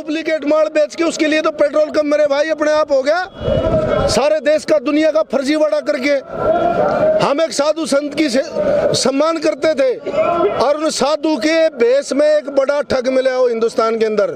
Duplicate माल बेच के उसके लिए तो पेट्रोल कम मेरे भाई अपने आप हो गया, सारे देश का दुनिया का फर्जीवाड़ा करके। हम एक साधु संत की सम्मान करते थे और उन साधु के भेष में एक बड़ा ठग मिला हो हिंदुस्तान के अंदर।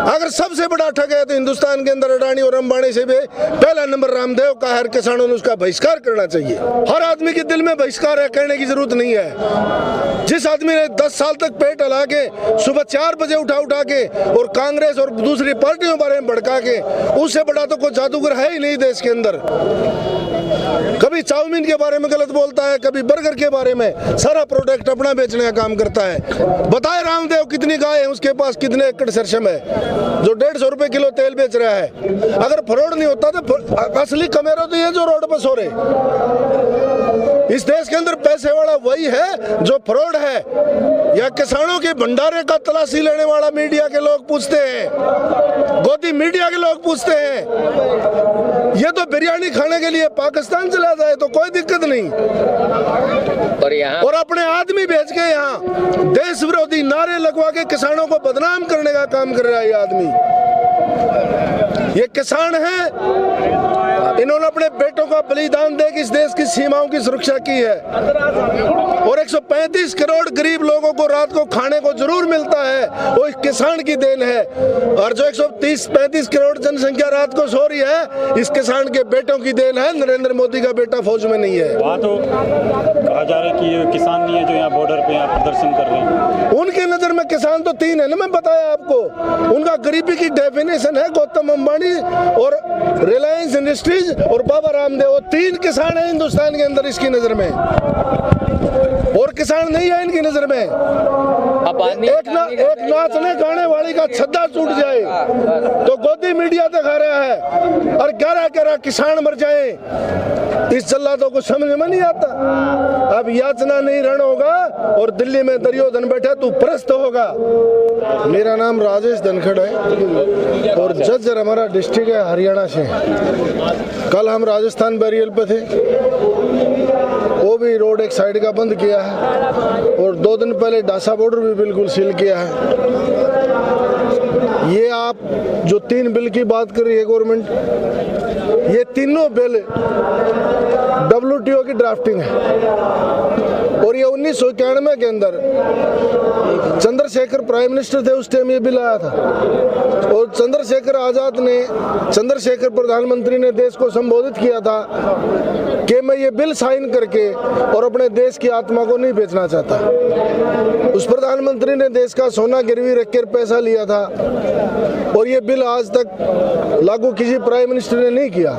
अगर सबसे बड़ा ठग है तो हिंदुस्तान के अंदर अडानी और अंबानी से भी पहला नंबर रामदेव का है। किसानों ने उसका बहिष्कार करना चाहिए। हर आदमी के दिल में बहिष्कार है, करने की जरूरत नहीं है। जिस आदमी ने 10 साल तक पेट हिला के सुबह 4 बजे उठा के और कांग्रेस और दूसरी पार्टियों के बारे में भड़का के, उससे बड़ा तो कोई जादूगर है ही नहीं देश के अंदर। कभी चाउमीन के बारे में गलत बोलता है, कभी बर्गर के बारे में, सारा प्रोडक्ट अपना बेचने का काम करता है। बताए रामदेव कितनी गाय है उसके पास, कितने एकड़ सरसम है जो 150 रुपए किलो तेल बेच रहा है। अगर फ्रॉड नहीं होता तो असली कमेरो तो ये जो रोड पर सो रहे। इस देश के अंदर पैसे वाला वही है जो फ्रॉड है, या किसानों के भंडारे का तलाशी लेने वाला मीडिया के लोग पूछते हैं, गोदी मीडिया के लोग पूछते हैं। ये तो बिरयानी खाने के लिए पाकिस्तान चला जाए तो कोई दिक्कत नहीं, और अपने आदमी भेज के यहाँ देश विरोधी नारे लगवा के किसानों को बदनाम करने का काम कर रहा है। ये आदमी, ये किसान है, इन्होंने अपने बेटों का बलिदान दे के इस देश की सीमाओं की सुरक्षा की है, और 135 करोड़ गरीब लोगों को रात को खाने को जरूर मिलता है, वो इस किसान की देन है। और जो 135 करोड़ जनसंख्या रात को सो रही है, इस किसान के बेटों की देन है। नरेंद्र मोदी का बेटा फौज में नहीं है। वहाँ तो कहा जा रहा है कि ये किसान नहीं है जो यहाँ बॉर्डर पे यहाँ प्रदर्शन कर रहे हैं। उनके नजर में किसान तो 3 है ना, मैं बताया आपको। उनका गरीबी की डेफिनेशन है गौतम अंबानी और रिलायंस इंडस्ट्रीज और बाबा रामदेव। 3 किसान है हिंदुस्तान के अंदर इसकी नजर में, और किसान नहीं है इनकी नजर में। एक नाचने गाने वाली का छद्दा टूट जाए तो गोदी मीडिया दिखा रहा है, और कह रहा किसान मर जाए। इस जल्लादों को समझ में नहीं आता। अब याचना नहीं रण होगा, और दिल्ली में दुर्योधन बैठा तू प्रस्त होगा। मेरा नाम राजेश धनखड़ है, और जज्जर हमारा डिस्ट्रिक्ट है हरियाणा से। कल हम राजस्थान बैरियल पे थे, वो भी रोड एक साइड का बंद किया है, और 2 दिन पहले डासा बॉर्डर भी बिल्कुल सील किया है। ये आप जो 3 बिल की बात कर रही है गवर्नमेंट, ये तीनों बिल WTO की ड्राफ्टिंग है, और ये 1991 के अंदर चंद्रशेखर प्राइम मिनिस्टर थे उस टाइम ये बिल आया था, और चंद्रशेखर आजाद ने, चंद्रशेखर प्रधानमंत्री ने देश को संबोधित किया था कि मैं ये बिल साइन करके और अपने देश की आत्मा को नहीं बेचना चाहता। उस प्रधानमंत्री ने देश का सोना गिरवी रख कर पैसा लिया था, और ये बिल आज तक लागू किसी प्राइम मिनिस्टर ने नहीं किया।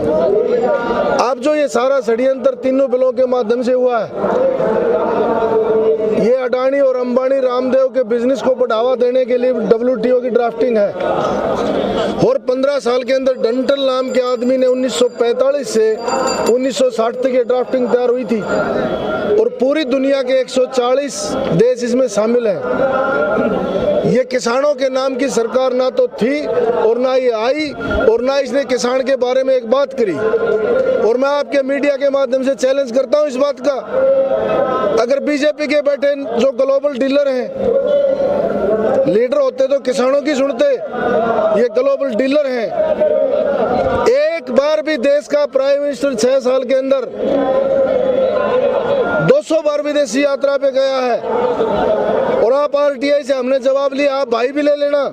अब जो ये सारा षड्यंत्र तीनों बिलों के माध्यम से हुआ है, ये अडानी और अंबानी रामदेव के बिजनेस को बढ़ावा देने के लिए WTO की ड्राफ्टिंग है। और 15 साल के अंदर डंटल नाम के आदमी ने 1945 से 1960 तक ये ड्राफ्टिंग तैयार हुई थी, और पूरी दुनिया के 140 देश इसमें शामिल हैं। ये किसानों के नाम की सरकार ना तो थी और ना ये आई, और ना इसने किसान के बारे में एक बात करी। और मैं आपके मीडिया के माध्यम से चैलेंज करता हूं इस बात का, अगर बीजेपी के बैठे जो ग्लोबल डीलर हैं, लीडर होते तो किसानों की सुनते, ये ग्लोबल डीलर हैं। एक बार भी देश का प्राइम मिनिस्टर 6 साल के अंदर 200 बार विदेशी यात्रा पे गया है, और आप RTI से हमने जवाब लिया, आप भाई भी ले लेना।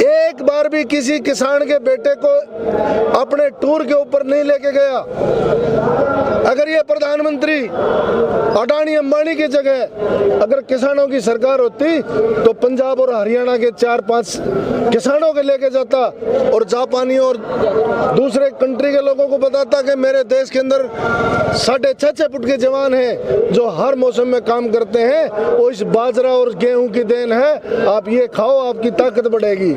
एक बार भी किसी किसान के बेटे को अपने टूर के ऊपर नहीं लेके गया। अगर ये प्रधानमंत्री अडानी अंबानी की जगह अगर किसानों की सरकार होती तो पंजाब और हरियाणा के 4-5 किसानों के लेके जाता, और जापानी और दूसरे कंट्री के लोगों को बताता कि मेरे देश के अंदर 6.5 फुट के जवान हैं जो हर मौसम में काम करते हैं, वो इस बाजरा और गेहूं की देन है, आप ये खाओ आपकी ताकत बढ़ेगी।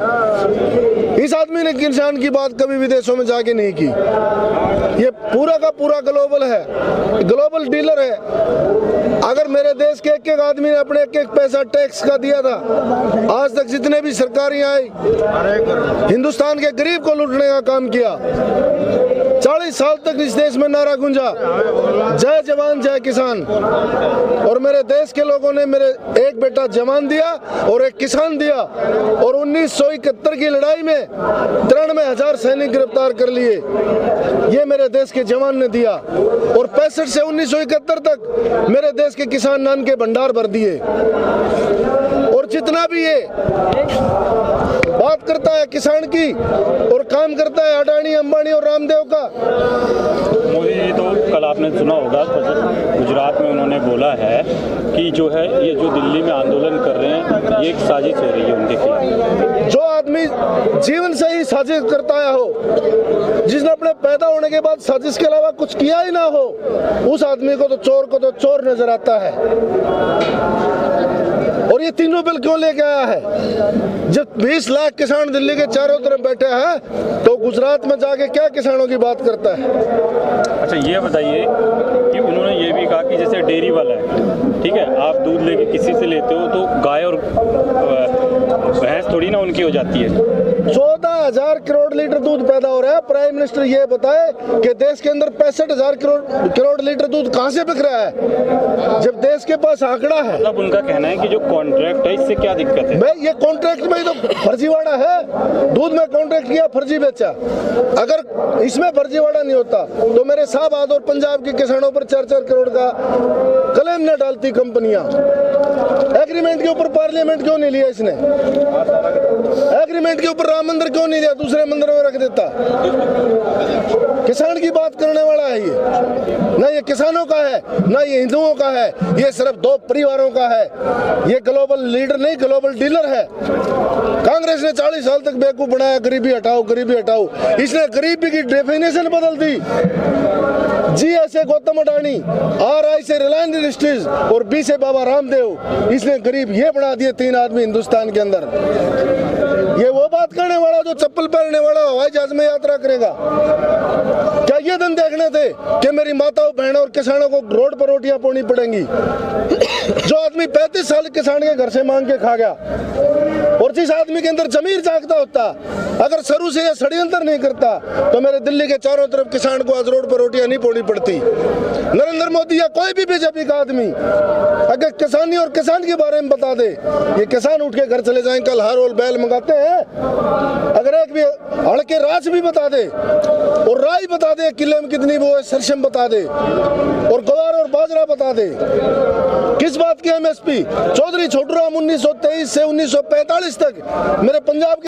इस आदमी ने किसान की बात कभी विदेशों में जाके नहीं की। ये पूरा का पूरा ग्लोबल है, ग्लोबल डीलर है। अगर मेरे देश के एक आदमी ने अपने एक पैसा टैक्स का दिया था, आज तक जितने भी सरकारें आई हिंदुस्तान के गरीब को लूटने का काम किया। 40 साल तक इस देश में नारा गूंजा, जय जवान जय किसान। और मेरे देश के लोगों ने मेरे एक बेटा जवान दिया और एक किसान दिया। और 1971 की लड़ाई में 93,000 सैनिक गिरफ्तार कर लिए, ये मेरे देश के जवान ने दिया। और 65 से 1971 तक मेरे देश के किसान नान के भंडार भर दिए। और जितना भी ये बात करता है किसान की और काम करता है अडानी, अंबानी और रामदेव का। मोदी जी तो कल आपने सुना होगा, गुजरात में उन्होंने बोला है कि जो है ये जो दिल्ली में आंदोलन कर रहे हैं ये एक साजिश हो रही है उनके खिलाफ। जो आदमी जीवन से ही साजिश करता आया हो, जिसने अपने पैदा होने के बाद साजिश के अलावा कुछ किया ही ना हो, उस आदमी को तो चोर नजर आता है। और ये तीनों बिल क्यों लेके आया है? जब 20 लाख किसान दिल्ली के चारों तरफ बैठे हैं तो गुजरात में जाके क्या किसानों की बात करता है? अच्छा ये बताइए कि उन्होंने ये भी कहा कि जैसे डेयरी वाला है, ठीक है, आप दूध लेके किसी से लेते हो तो गाय और भैंस थोड़ी ना उनकी हो जाती है। 14,000 करोड़ लीटर दूध पैदा हो रहा है। प्राइम मिनिस्टर ये बताए कि देश के अंदर 65,000 करोड़ लीटर दूध कहां से बिक रहा है, जब देश के पास आंकड़ा है। मतलब उनका कहना है कि जो कॉन्ट्रैक्ट है इससे क्या दिक्कत है? भाई ये कॉन्ट्रैक्ट में ही तो फर्जीवाड़ा है। दूध में कॉन्ट्रैक्ट किया, फर्जी बेचा। अगर इसमें फर्जीवाड़ा नहीं होता तो मेरे साहबाद और पंजाब के किसानों पर 4-4 करोड़ का क्लेम न डालती कंपनियां। एग्रीमेंट के ऊपर पार्लियामेंट क्यों नहीं लिया इसने? एग्रीमेंट के ऊपर राम मंदिर क्यों नहीं लिया, दूसरे मंदिर में रख देता? किसान की बात करने वाला है ये? ना ये किसानों का है, ना ये हिंदुओं का है, ये सिर्फ 2 परिवारों का है। ये ग्लोबल लीडर नहीं, ग्लोबल डीलर है। कांग्रेस ने 40 साल तक बेवकूफ बनाया, गरीबी हटाओ गरीबी हटाओ। इसने गरीबी की डेफिनेशन बदल दी। जी ऐसे गौतम अडानी, RI से रिलायंस इंडस्ट्रीज और B से बाबा रामदेव, इसने गरीब ये बना दिए 3 आदमी हिंदुस्तान के अंदर। ये वो बात करने वाला जो चप्पल पहनने वाला हवाई जहाज में यात्रा करेगा? क्या ये दिन देखने थे कि मेरी माताओं बहनों और किसानों को रोड पर रोटियां पोनी पड़ेंगी? जो आदमी 35 साल किसान के घर से मांग के खा गया, और जिस आदमी के अंदर जमीर जागता होता, अगर शुरू से यह षड्यंत्र नहीं करता तो मेरे दिल्ली के चारों तरफ किसान को आज रोड पर रोटियां नहीं पोनी पड़ती। नरेंद्र मोदी या कोई भी बीजेपी का आदमी अगर किसानी और किसान के बारे में बता दे, ये किसान उठ के घर चले जाएं, कल हर रोल बैल मंगाते हैं। अगर एक भी हड़के राज भी बता दे और राई बता दे, किले में कितनी वो है, सरसम बता दे, और गवार और बाजरा बता दे। किस बात की MSP? चौधरी छोटूराम 1923 से 1945 तक मेरे पंजाब के